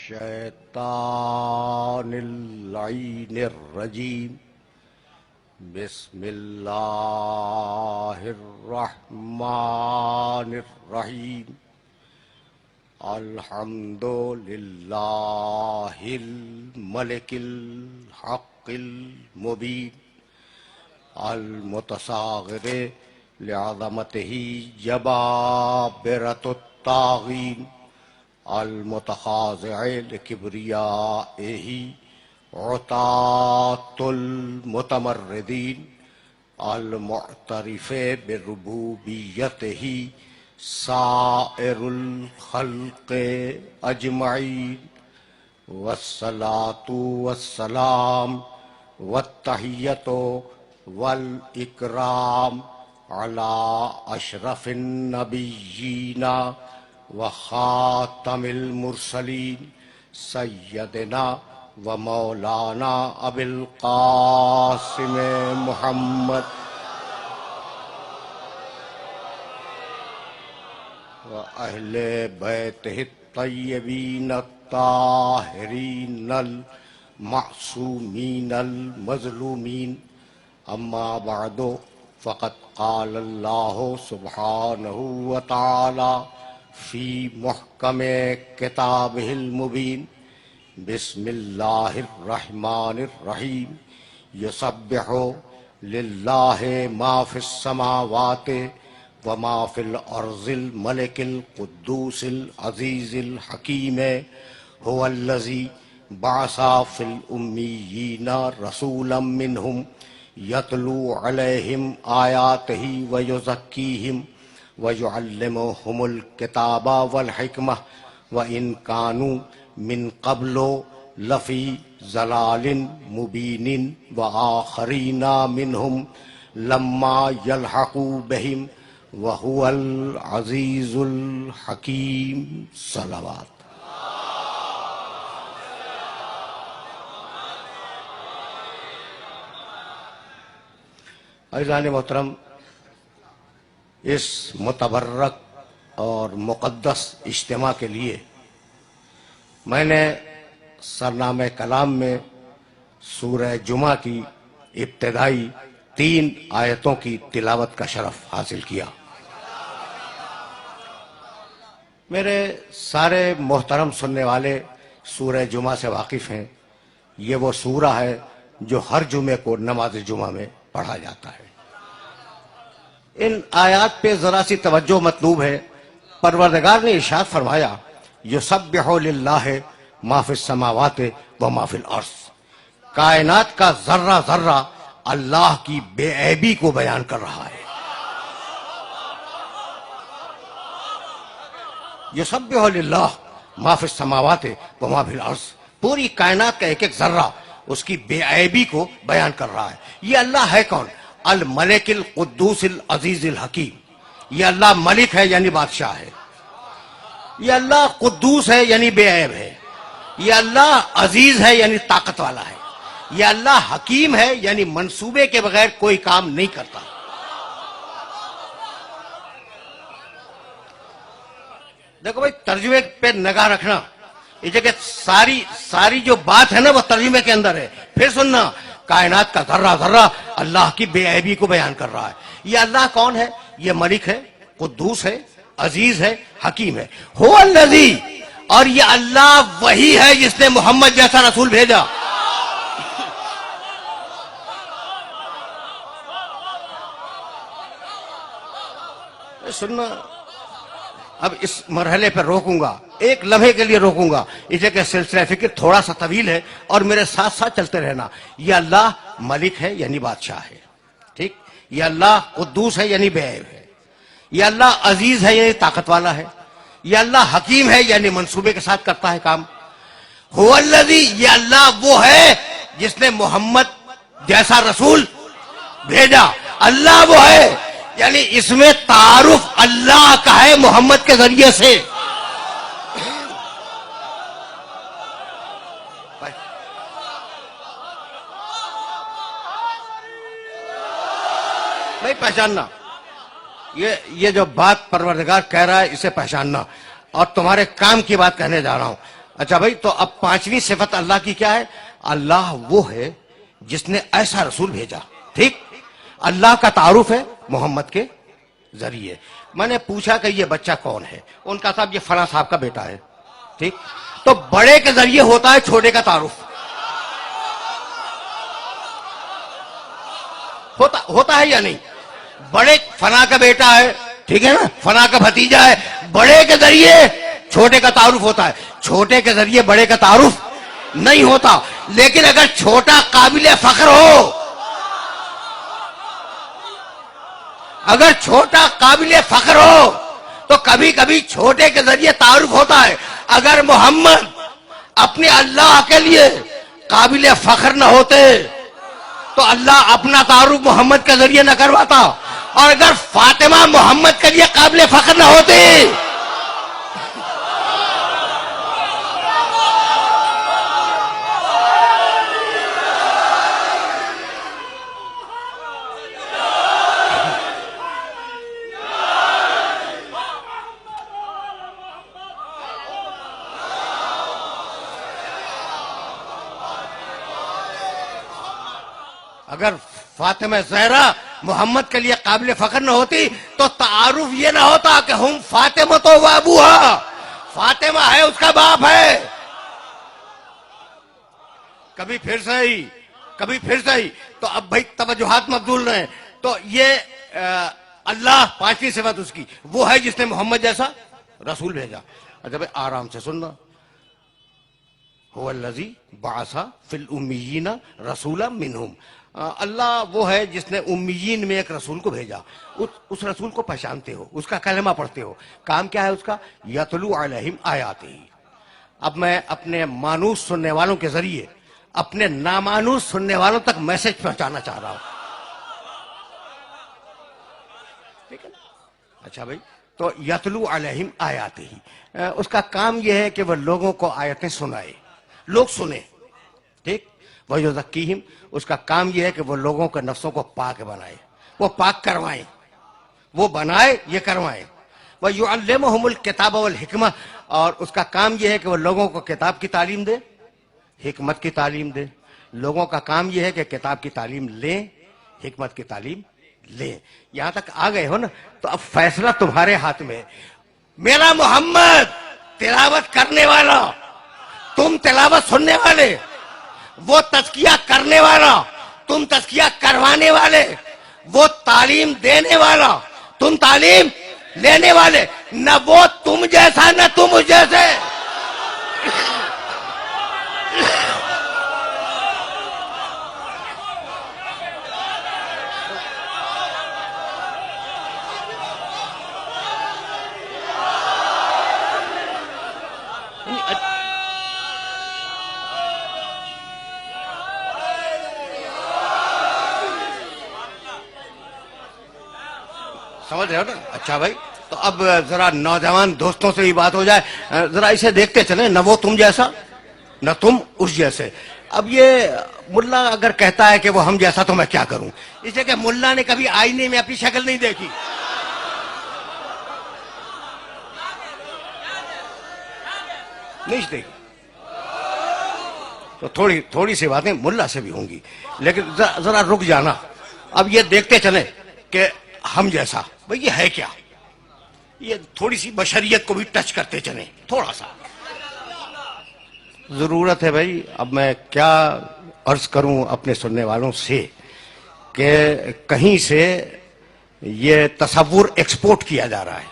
الشیطان اللعین الرجیم بسم اللہ الرحمن الرحیم الحمد للہ الملک الحق المبین المتصاغر لعظمتہ جبابرۃ الطاغین المتخاضع لکبریائہ عطاة المتمردین المعترف بربوبیتہ سائر الخلق اجمعین والصلاة والسلام والتحیۃ والاکرام علی اشرف النبیین وخاتم المرسلین سیدنا و مولانا ابی القاسم محمد و اہل بیتہ الطیبین الطاہرین المعصومین المظلومین اما بعد فقد قال اللہ سبحانہ وتعالی فی محکم کتابہ المبین بسم اللہ الرحمن الرحیم یسبح للہ ما فی السماوات وما فی الارض الملک القدوس العزیز الحکیم هو الذی بعث فی الامیین رسولا منہم یتلو علیہم آیاتہ ویزکیہم وَيُعَلِّمُهُمُ الْكِتَابَ وَالْحِكْمَةَ وَإِنْ كَانُوا مِنْ قَبْلُ لَفِي ضَلَالٍ مُبِينٍ وَآخَرِينَ مِنْهُمْ لَمَّا يَلْحَقُوا بِهِمْ وَهُوَ الْعَزِيزُ الْحَكِيمُ صلوات۔ عزیزان محترم، اس متبرک اور مقدس اجتماع کے لیے میں نے سرنامہ کلام میں سورہ جمعہ کی ابتدائی 3 آیتوں کی تلاوت کا شرف حاصل کیا۔ میرے سارے محترم سننے والے سورہ جمعہ سے واقف ہیں۔ یہ وہ سورہ ہے جو ہر جمعے کو نماز جمعہ میں پڑھا جاتا ہے۔ ان آیات پہ ذرا سی توجہ مطلوب ہے۔ پروردگار نے ارشاد فرمایا یسبح للہ ما فی السماوات وما فی الارض، کائنات کا ذرہ ذرہ اللہ کی بے عیبی کو بیان کر رہا ہے۔ یسبح للہ ما فی السماوات وما فی الارض، پوری کائنات کا ایک ایک ذرہ اس کی بے عیبی کو بیان کر رہا ہے۔ یہ اللہ ہے کون؟ الملک القدوس العزیز الحکیم۔ یہ اللہ ملک ہے یعنی بادشاہ ہے، یہ اللہ قدوس ہے یعنی بے عیب ہے، یہ اللہ عزیز ہے یعنی طاقت والا ہے، یہ اللہ حکیم ہے یعنی منصوبے کے بغیر کوئی کام نہیں کرتا۔ دیکھو بھائی، ترجمے پہ نگاہ رکھنا، یہ جگہ ساری جو بات ہے نا وہ ترجمے کے اندر ہے۔ پھر سننا، کائنات کا ذرہ ذرہ اللہ کی بے عیبی کو بیان کر رہا ہے۔ یہ اللہ کون ہے؟ یہ ملک ہے، قدوس ہے، عزیز ہے، حکیم ہے۔ هو الذی، اور یہ اللہ وہی ہے جس نے محمد جیسا رسول بھیجا۔ سننا، اب اس مرحلے پر روکوں گا، ایک لمحے کے لیے روکوں گا، اسے کہ سلسلہ فکر تھوڑا سا طویل ہے اور میرے ساتھ ساتھ چلتے رہنا۔ یہ اللہ ملک ہے یعنی بادشاہ ہے، ٹھیک؟ یہ اللہ قدوس ہے یعنی بے عیب ہے، یہ اللہ عزیز ہے یعنی طاقت والا ہے، یہ اللہ حکیم ہے یعنی منصوبے کے ساتھ کرتا ہے کام۔ هو الذی، یہ اللہ وہ ہے جس نے محمد جیسا رسول بھیجا۔ اللہ وہ ہے یعنی اس میں تعارف اللہ کا ہے محمد کے ذریعے سے۔ بھائی پہچاننا، یہ جو بات پروردگار کہہ رہا ہے اسے پہچاننا، اور تمہارے کام کی بات کہنے جا رہا ہوں۔ اچھا بھائی، تو اب پانچویں صفت اللہ کی کیا ہے؟ اللہ وہ ہے جس نے ایسا رسول بھیجا. ٹھیک، اللہ کا تعارف ہے محمد کے ذریعے. میں نے پوچھا کہ یہ بچہ کون ہے، ان کا صاحب یہ فلاں صاحب کا بیٹا ہے. ٹھیک، تو بڑے کے ذریعے ہوتا ہے چھوٹے کا تعارف. ہوتا ہے یا نہیں؟ بڑے فلاں کا بیٹا ہے، ٹھیک ہے نا، فلاں کا بھتیجا ہے، بڑے کے ذریعے چھوٹے کا تعارف ہوتا ہے، چھوٹے کے ذریعے بڑے کا تعارف نہیں ہوتا. لیکن اگر چھوٹا قابل فخر ہو، اگر چھوٹا قابل فخر ہو تو کبھی کبھی چھوٹے کے ذریعے تعارف ہوتا ہے. اگر محمد اپنے اللہ کے لیے قابل فخر نہ ہوتے تو اللہ اپنا تعارف محمد کے ذریعے نہ کرواتا. اور اگر فاطمہ محمد کے لیے قابل فخر نہ ہوتی اگر فاطمہ زہرا محمد کے لیے قابل فخر نہ ہوتی تو تعارف یہ نہ ہوتا کہ ہم فاطمہ تو وہ ابوہا، فاطمہ ہے اس کا باپ ہے. کبھی پھر صحیح. تو اب بھائی توجہات مبذول رہے. تو یہ اللہ پانچویں صفت اس کی وہ ہے جس نے محمد جیسا رسول بھیجا. اچھا بھائی آرام سے سننا. هو الذی بعث فی الامیین رسولا منہم. اللہ وہ ہے جس نے امیین میں ایک رسول کو بھیجا. اس رسول کو پہچانتے ہو، اس کا کلمہ پڑھتے ہو. کام کیا ہے اس کا؟ یتلو علیہم آیاتہ. اب میں اپنے مانوس سننے والوں کے ذریعے اپنے نامانوس سننے والوں تک میسج پہنچانا چاہ رہا ہوں. ٹھیک ہے نا؟ اچھا بھائی، تو یتلو علیہم آیاتہ، اس کا کام یہ ہے کہ وہ لوگوں کو آیتیں سنائے، لوگ سنیں. ٹھیک، وَيُزَكِّيهِمْ، اس کا کام یہ ہے کہ وہ لوگوں کے نفسوں کو پاک بنائے، وہ پاک کروائیں، وہ بنائے یہ کروائیں. وَيُعَلِّمُهُمُ الْكِتَابَ وَالْحِكْمَةَ، اور اس کا کام یہ ہے کہ وہ لوگوں کو کتاب کی تعلیم دے، حکمت کی تعلیم دے. لوگوں کا کام یہ ہے کہ کتاب کی تعلیم لیں، حکمت کی تعلیم لیں. یہاں تک آ گئے ہو نا؟ تو اب فیصلہ تمہارے ہاتھ میں. میرا محمد تلاوت کرنے والا، تم تلاوت سننے والے، وہ تزکیہ کرنے والا، تم تزکیہ کروانے والے، وہ تعلیم دینے والا، تم تعلیم لینے والے. نہ وہ تم جیسا نہ تم اس جیسے. سمجھ رہے ہو نا؟ اچھا بھائی، تو اب ذرا نوجوان دوستوں سے بھی بات ہو جائے. ذرا اسے دیکھتے چلیں، نہ وہ تم جیسا نہ تم اس جیسے. اب یہ ملا اگر کہتا ہے کہ وہ ہم جیسا تو میں کیا کروں؟ اس لیے کہ ملا نے کبھی آئینے میں اپنی شکل نہیں دیکھی. نہیں دیکھی تو تھوڑی سی باتیں ملا سے بھی ہوں گی، لیکن ذرا رک جانا. اب یہ دیکھتے چلیں کہ ہم جیسا بھئی یہ ہے کیا. یہ تھوڑی سی بشریت کو بھی ٹچ کرتے چلیں تھوڑا سا. ضرورت ہے بھائی. اب میں کیا عرض کروں اپنے سننے والوں سے کہ کہیں سے یہ تصور ایکسپورٹ کیا جا رہا ہے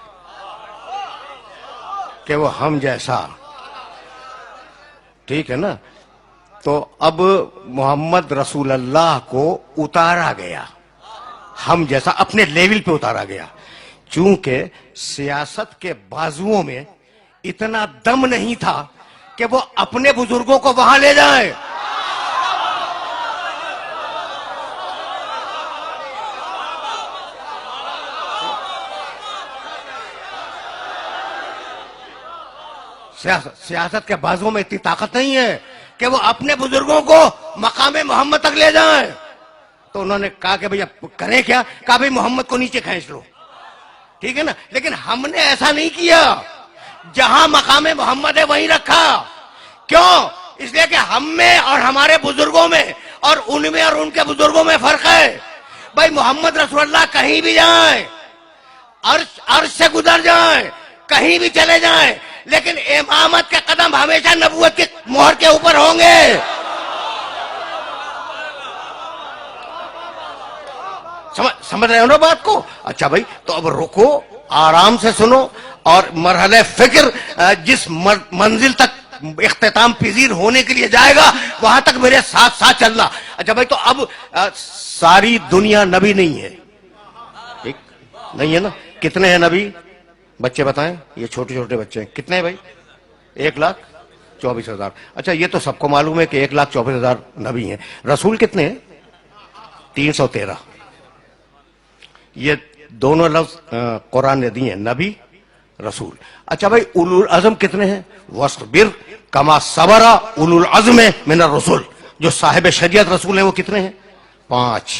کہ وہ ہم جیسا. ٹھیک ہے نا؟ تو اب محمد رسول اللہ کو اتارا گیا، ہم جیسا اپنے لیول پہ اتارا گیا. چونکہ سیاست کے بازوؤں میں اتنا دم نہیں تھا کہ وہ اپنے بزرگوں کو وہاں لے جائیں. سیاست کے بازوؤں میں اتنی طاقت نہیں ہے کہ وہ اپنے بزرگوں کو مقام محمد تک لے جائیں. تو انہوں نے کہا کہ بھئی اب کریں کیا؟ کہا بھئی محمد کو نیچے کھینچ لو. ٹھیک ہے نا؟ لیکن ہم نے ایسا نہیں کیا. جہاں مقام محمد ہے وہیں رکھا. کیوں؟ اس لیے کہ ہم میں اور ہمارے بزرگوں میں اور ان میں اور ان کے بزرگوں میں فرق ہے. بھائی محمد رسول اللہ کہیں بھی جائیں، عرش سے گزر جائیں، کہیں بھی چلے جائیں، لیکن امامت کے قدم ہمیشہ نبوت کی مہر کے اوپر ہوں گے. سمجھ رہے ہو نا بات کو؟ اچھا بھائی، تو اب رکو، آرام سے سنو، اور مرحلہ فکر جس منزل تک اختتام پذیر ہونے کے لیے جائے گا وہاں تک میرے ساتھ ساتھ چلنا. اچھا بھائی، تو اب ساری دنیا نبی نہیں ہے، ٹھیک نہیں ہے نا؟ کتنے ہیں نبی؟ بچے بتائیں، یہ چھوٹے چھوٹے بچے ہیں، کتنے ہیں بھائی؟ 1,24,000. اچھا، یہ تو سب کو معلوم ہے کہ 1,24,000 نبی ہیں. رسول کتنے ہیں؟ 313. یہ دونوں لفظ قرآن نے دیے ہیں، نبی رسول. اچھا بھائی، اولو العزم کتنے ہیں؟ وَاصْبِرْ كَمَا صَبَرَ اولو العزم من الرسل. جو صاحب شریعت رسول ہیں وہ کتنے ہیں؟ 5.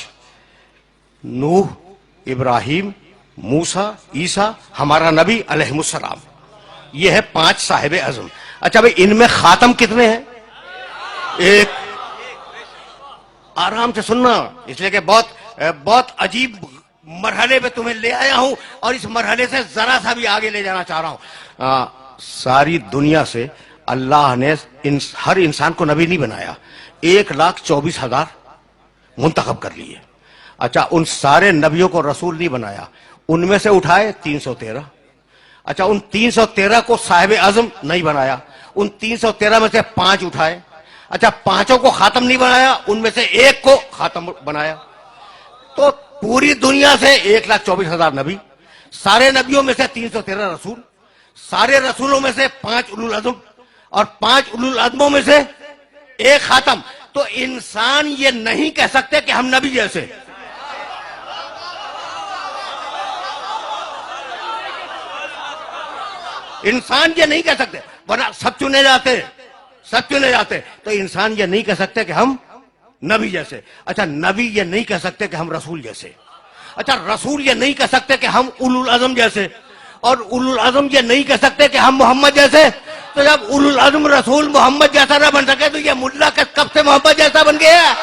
نوح، ابراہیم، موسیٰ، عیسیٰ، ہمارا نبی علیہ السلام. یہ ہے 5 صاحب عزم. اچھا بھائی، ان میں خاتم کتنے ہیں؟ 1. آرام سے سننا، اس لیے کہ بہت عجیب مرحلے پہ تمہیں لے آیا ہوں، اور اس مرحلے سے ذرا سا بھی آگے لے جانا چاہ رہا ہوں. ساری دنیا سے اللہ نے ہر انسان کو نبی نہیں بنایا، 1,24,000 منتخب کر لیے. اچھا، ان سارے نبیوں کو رسول نہیں بنایا، ان میں سے اٹھائے 313. اچھا، ان 313 کو صاحب اعظم نہیں بنایا، ان 313 میں سے 5 اٹھائے. اچھا، 5 کو خاتم نہیں بنایا، ان میں سے 1 کو خاتم بنایا. تو پوری دنیا سے 1,24,000 نبی، سارے نبیوں میں سے 313 رسول، سارے رسولوں میں سے 5 اولو العزم، اور 5 اولو العزموں میں سے 1 خاتم. تو انسان یہ نہیں کہہ سکتے کہ ہم نبی جیسے. انسان یہ نہیں کہہ سکتے، ورنہ سب چنے جاتے. تو انسان یہ نہیں کہہ سکتے کہ ہم نبی جیسے. اچھا، نبی یہ نہیں کہہ سکتے کہ ہم رسول جیسے. اچھا، رسول یہ نہیں کہہ سکتے کہ ہم اولو العزم جیسے، اور اولو العزم یہ نہیں کہہ سکتے کہ ہم محمد جیسے. تو جب اولو العزم رسول محمد جیسا نہ بن سکے تو یہ ملا کب سے محمد جیسا بن گیا؟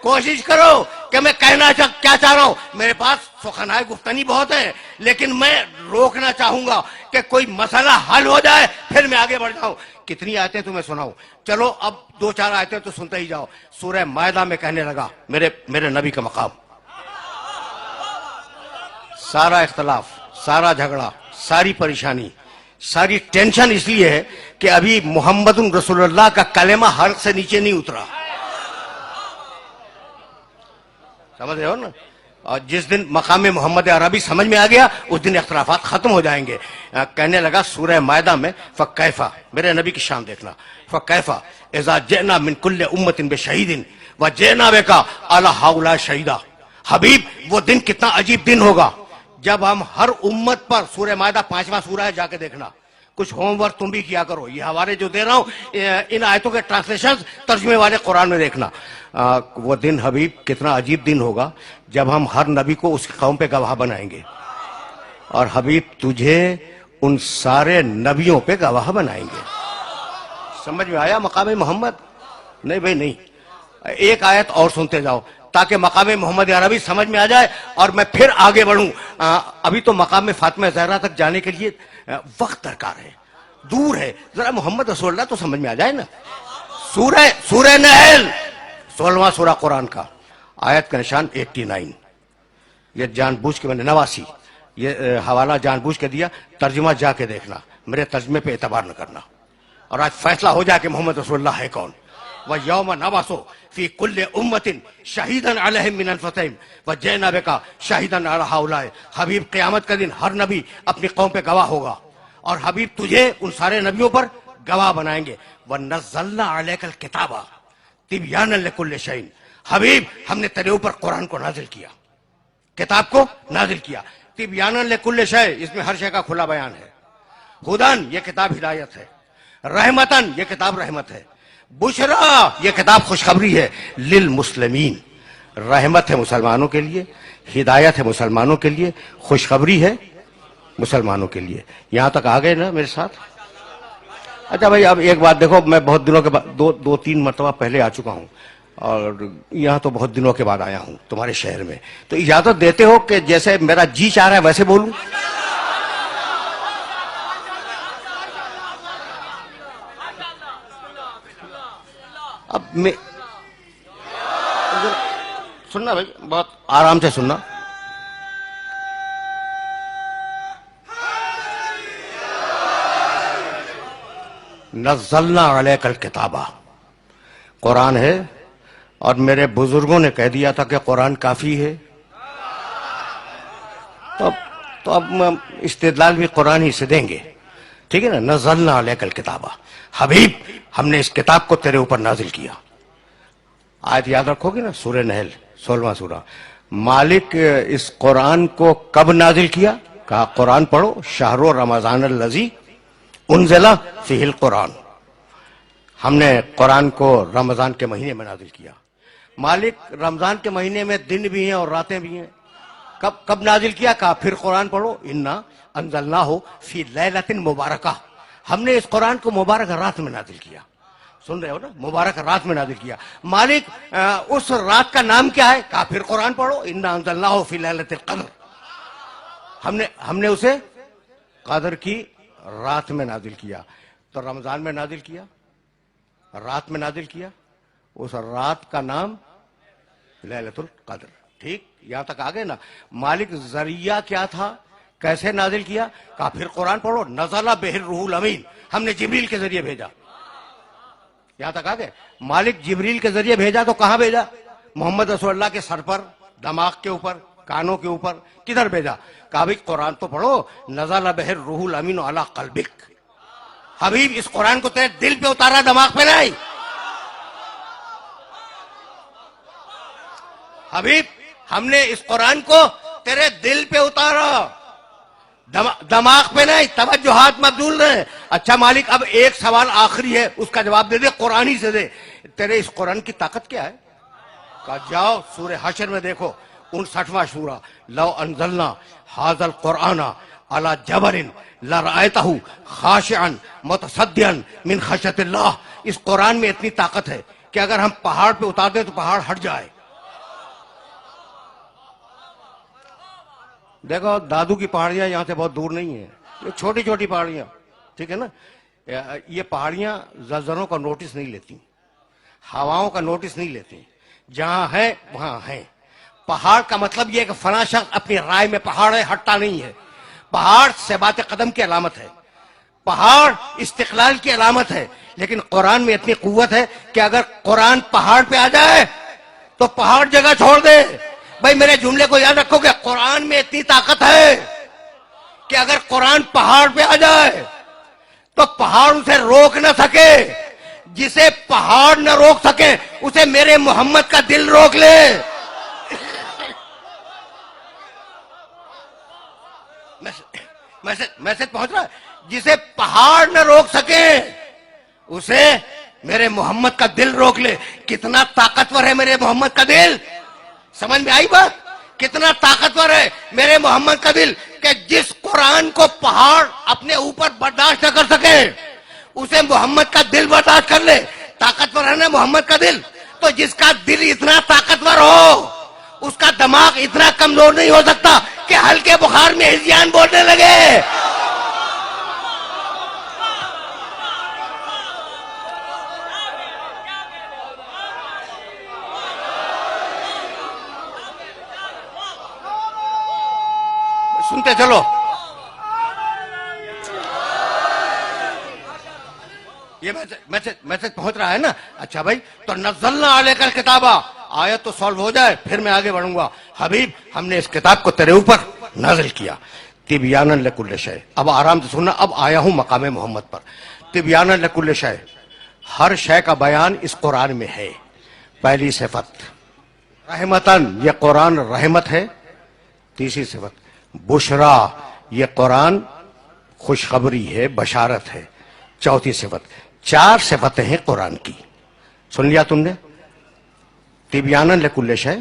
کوشش کرو کہ میں کہنا کیا چاہ رہا ہوں. میرے پاس سخنائے گفتنی بہت ہے، لیکن میں روکنا چاہوں گا کہ کوئی مسئلہ حل ہو جائے پھر میں آگے بڑھ جاؤں. کتنی آیتیں تمہیں سناؤں؟ چلو اب 2-4 آیتیں تو سنتے ہی جاؤ. سورہ مائدہ میں کہنے لگا میرے نبی کا مقام. سارا اختلاف، سارا جھگڑا، ساری پریشانی، ساری ٹینشن اس لیے ہے کہ ابھی محمد رسول اللہ کا کلمہ حلق سے نیچے نہیں اترا. سمجھ رہے ہو نا؟ اور جس دن مقام محمد عربی سمجھ میں آ گیا اس دن اختلافات ختم ہو جائیں گے. کہنے لگا سورہ مائدہ میں، فَكَيْفَ، میرے نبی کی شان دیکھنا، فَكَيْفَ اِذَا جِئْنَا مِن كُلِّ أُمَّةٍ بِشَهِيدٍ وَجِئْنَا بِكَ عَلَى هَؤُلَاءِ شَهِيدًا. حبیب، وہ دن کتنا عجیب دن ہوگا جب ہم ہر امت پر، سورہ مائدہ 5واں سورہ ہے، جا کے دیکھنا. کچھ ہوم ورک تم بھی کیا کرو، یہ حوالے جو دے رہا ہوں ان آیتوں کے ٹرانسلیشن ترجمے والے قرآن میں دیکھنا. وہ دن حبیب کتنا عجیب دن ہوگا جب ہم ہر نبی کو اس قوم پہ گواہ بنائیں گے، اور حبیب تجھے ان سارے نبیوں پہ گواہ بنائیں گے. سمجھ میں آیا مقام محمد؟ نہیں بھائی نہیں. ایک آیت اور سنتے جاؤ تاکہ مقام محمد عربی سمجھ میں آ جائے اور میں پھر آگے بڑھوں. ابھی تو مقام فاطمہ زہرا تک جانے کے لیے وقت درکار ہے، دور ہے. ذرا محمد رسول اللہ تو سمجھ میں آ جائے نا. سورہ نحل 16واں سورہ قرآن کا، آیت کا نشان 89. یہ جان بوجھ کے میں نے 89 یہ حوالہ جان بوجھ کے دیا. ترجمہ جا کے دیکھنا، میرے ترجمے پہ اعتبار نہ کرنا. اور آج فیصلہ ہو جائے کہ محمد رسول اللہ ہے کون. وَيَوْمَ نَبْعَثُ فِي كُلِّ أُمَّةٍ شَهِيدًا عَلَيْهِمْ مِنْ أَنفُسِهِمْ وَجِئْنَا بِكَ شَهِيدًا عَلَى هَؤُلَاءِ. حبیب قیامت کا دن ہر نبی اپنی قوم پہ گواہ ہوگا، اور حبیب تجھے ان سارے نبیوں پر گواہ بنائیں گے. وَنَزَّلْنَا عَلَيْكَ الْكِتَابَ تِبْيَانًا لِكُلِّ شَيْءٍ. حبیب ہم نے تیرے اوپر قرآن کو نازل کیا، کتاب کو نازل کیا. تِبْيَانًا لِكُلِّ شَيْءٍ، اس میں ہر شے کا کھلا بیان ہے. ہدن، یہ کتاب ہدایت ہے. رحمتن، یہ کتاب رحمت ہے. بشرا، یہ کتاب خوشخبری ہے. للمسلمین، رحمت ہے مسلمانوں کے لیے، ہدایت ہے مسلمانوں کے لیے، خوشخبری ہے مسلمانوں کے لیے. یہاں تک آ گئے نا میرے ساتھ؟ اچھا بھائی، اب ایک بات دیکھو، میں بہت دنوں کے بعد دو تین مرتبہ پہلے آ چکا ہوں اور یہاں تو بہت دنوں کے بعد آیا ہوں تمہارے شہر میں، تو اجازت دیتے ہو کہ جیسے میرا جی چاہ رہا ہے ویسے بولوں؟ اب میں سننا بھائی، بہت آرام سے سننا. نزلنا علیک الکتابہ، قرآن ہے، اور میرے بزرگوں نے کہہ دیا تھا کہ قرآن کافی ہے. تو اب استدلال بھی قرآن ہی سے دیں گے، ٹھیک ہے نا. نزلنا علیک الکتابہ، حبیب ہم نے اس کتاب کو تیرے اوپر نازل کیا. آیت یاد رکھو گے نا، سورہ نحل 16واں سورہ. مالک اس قرآن کو کب نازل کیا؟ کہا قرآن پڑھو، شہر رمضان الذی انزل فیہ القرآن، ہم نے قرآن کو رمضان کے مہینے میں نازل کیا. مالک رمضان کے مہینے میں دن بھی ہیں اور راتیں بھی ہیں. کب نازل کیا؟ کہا پھر قرآن پڑھو، انا انزلناہ فی لیلۃ مبارکہ، ہم نے اس قرآن کو مبارک رات میں نازل کیا. سن رہے ہو نا، مبارک رات میں نازل کیا. مالک اس رات کا نام کیا ہے؟ کہا پھر قرآن پڑھو، انا انزلناہ فی لیلۃ القدر، ہم نے اسے قدر کی رات میں نازل کیا. تو رمضان میں نازل کیا، رات میں نازل کیا، اس رات کا نام لیلۃ القدر. ٹھیک، یہاں تک آ گئے نا. مالک ذریعہ کیا تھا، کیسے نازل کیا؟ کہا پھر قرآن پڑھو، نزل بہ الروح الامین، ہم نے جبریل کے ذریعے بھیجا. یہاں تک آ گئے. مالک جبریل کے ذریعے بھیجا تو کہاں بھیجا؟ محمد رسول اللہ کے سر پر، دماغ کے اوپر، کانوں کے اوپر. کدھر بھیجا؟ کہا بھائی قرآن تو پڑھو، نزل بہ الروح الامین علی قلبک، حبیب اس قرآن کو تیرے دل پہ اتارا، دماغ پہ نہیں. حبیب ہم نے اس قرآن کو تیرے دل پہ اتارا، دماغ پہ نہیں. توجہات مبذول رہے. اچھا مالک، اب ایک سوال آخری ہے، اس کا جواب دے دے، قرآن ہی سے دے. تیرے اس قرآن کی طاقت کیا ہے؟ کہا جاؤ سورہ حشر میں دیکھو، 59واں سورہ. لو انزلنا ھذا القرآن علی جبل لرأیتہ خاشعا متصدعا من خشیۃ اللہ. اس قرآن میں اتنی طاقت ہے کہ اگر ہم پہاڑ پہ اتار دیں تو پہاڑ ہٹ جائے. دیکھو دادو کی پہاڑیاں یہاں سے بہت دور نہیں ہیں، یہ چھوٹی چھوٹی پہاڑیاں، ٹھیک ہے نا. یہ پہاڑیاں زلزلوں کا نوٹس نہیں لیتی، ہواؤں کا نوٹس نہیں لیتی، جہاں ہے وہاں ہے. پہاڑ کا مطلب یہ ہے کہ فلاں شخص اپنی رائے میں پہاڑ ہے، ہٹتا نہیں ہے. پہاڑ ثبات قدم کی علامت ہے، پہاڑ استقلال کی علامت ہے. لیکن قرآن میں اتنی قوت ہے کہ اگر قرآن پہاڑ پہ آ جائے تو پہاڑ جگہ چھوڑ دے. بھائی میرے جملے کو یاد رکھو کہ قرآن میں اتنی طاقت ہے کہ اگر قرآن پہاڑ پہ آ جائے تو پہاڑ اسے روک نہ سکے. جسے پہاڑ نہ روک سکے اسے میرے محمد کا دل روک لے. میسج پہنچ رہا ہے؟ جسے پہاڑ نہ روک سکے اسے میرے محمد کا دل روک لے. کتنا طاقتور ہے میرے محمد کا دل. سمجھ میں آئی بات؟ کتنا طاقتور ہے میرے محمد کا دل کہ جس قرآن کو پہاڑ اپنے اوپر برداشت نہ کر سکے اسے محمد کا دل برداشت کر لے. طاقتور ہے نا محمد کا دل. تو جس کا دل اتنا طاقتور ہو اس کا دماغ اتنا کمزور نہیں ہو سکتا کہ ہلکے بخار میں ہذیان بولنے لگے. سنتے چلو. یہ میسج پہنچ رہا ہے نا؟ اچھا بھائی، تو نزلنا علیک الکتابہ، آیت تو سالو ہو جائے پھر میں آگے بڑھوں گا. حبیب ہم نے اس کتاب کو تیرے اوپر نازل کیا تبیانا لکل شیء. اب آرام سے سننا، اب آیا ہوں مقام محمد پر. تبیانا لکل شیء، ہر شے کا بیان اس قرآن میں ہے. پہلی صفت رحمتن، یہ قرآن رحمت ہے. تیسری صفت بشرا، یہ قرآن خوشخبری ہے، بشارت ہے. چوتھی صفت، چار صفتیں ہیں قرآن کی. سن لیا تم نے؟ تبیانا لکل شیء،